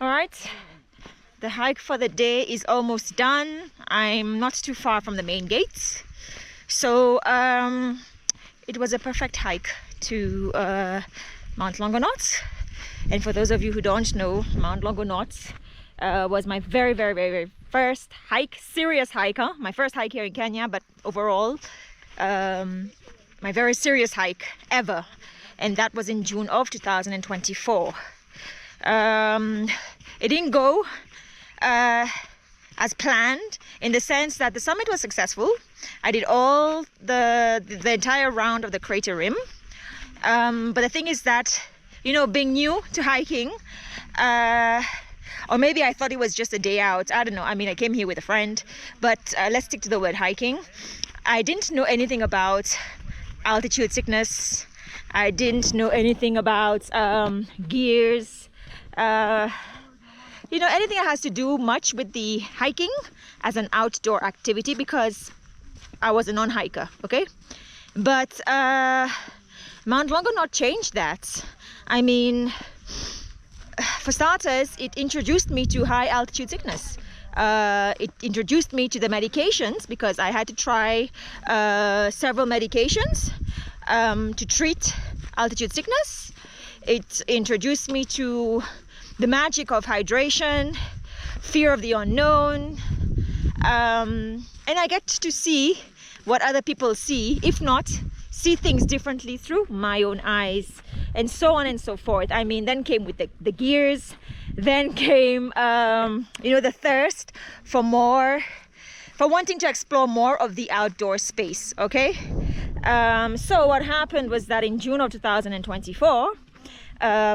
All right, the hike for the day is almost done. I'm not too far from the main gates, so it was a perfect hike to Mount Longonot. And for those of you who don't know, Mount Longonot was my very first hike, serious hike, huh? My first hike here in Kenya, but overall my very serious hike ever, and that was in June of 2024. It didn't go as planned, in the sense that the summit was successful. I did all the entire round of the crater rim, but the thing is that, you know, being new to hiking, or maybe I thought it was just a day out, I don't know. I mean, I came here with a friend, but let's stick to the word hiking. I didn't know anything about altitude sickness. I didn't know anything about gears, you know, anything that has to do much with the hiking as an outdoor activity, because I was a non-hiker, okay? But Mount Longonot changed that. I mean, for starters, it introduced me to high altitude sickness. It introduced me to the medications, because I had to try several medications to treat altitude sickness. It introduced me to the magic of hydration, fear of the unknown, and I get to see what other people see, if not see things differently through my own eyes, and so on and so forth. I mean, then came with the gears, then came you know, the thirst for more, for wanting to explore more of the outdoor space, okay? So what happened was that in June of 2024,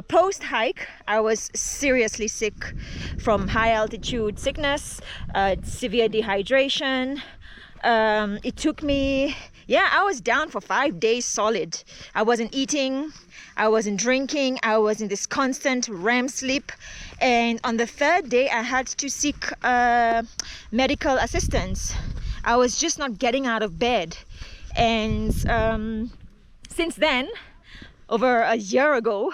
post-hike, I was seriously sick from high altitude sickness, severe dehydration. It took me, I was down for 5 days solid. I wasn't eating, I wasn't drinking, I was in this constant REM sleep. And on the third day, I had to seek medical assistance. I was just not getting out of bed. And since then, over a year ago,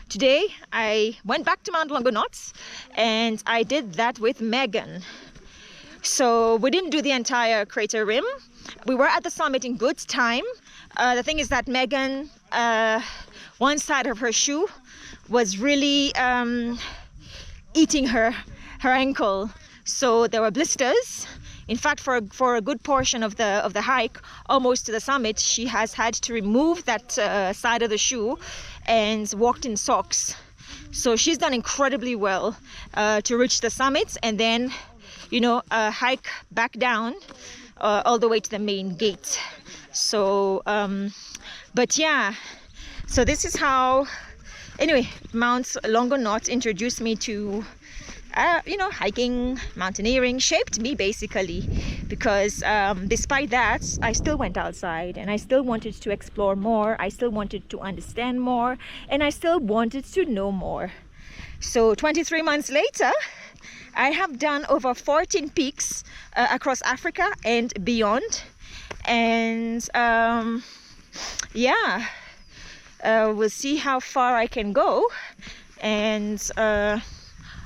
today I went back to Mount Longonot, and I did that with Megan. So we didn't do the entire crater rim. We were at the summit in good time. The thing is that Megan, one side of her shoe was really eating her ankle, so there were blisters. In fact, for a good portion of the hike, almost to the summit, she has had to remove that side of the shoe and walked in socks. So she's done incredibly well to reach the summit, and then, you know, hike back down all the way to the main gate. So but yeah, so this is how, anyway, Mount Longonot introduced me to you know, hiking, mountaineering, shaped me basically, because despite that, I still went outside, and I still wanted to explore more, I still wanted to understand more, and I still wanted to know more. So 23 months later, I have done over 14 peaks across Africa and beyond. And yeah, we'll see how far I can go, and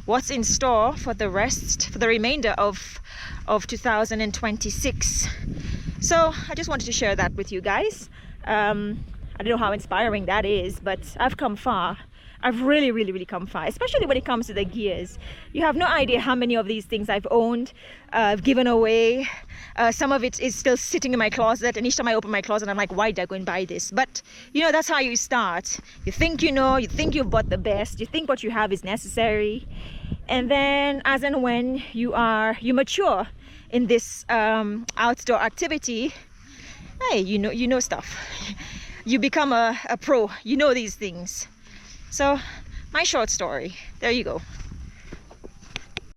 what's in store for the remainder of 2026. So I just wanted to share that with you guys. I don't know how inspiring that is, but I've come far. I've really come far, especially when it comes to the gears. You have no idea how many of these things I've owned, I've given away. Some of it is still sitting in my closet, and each time I open my closet, I'm like, why did I go and buy this? But you know, that's how you start. You think you know, you think you've bought the best, you think what you have is necessary, and then as and when you mature in this outdoor activity, hey, you know stuff. You become a pro, you know these things. So my short story, there you go.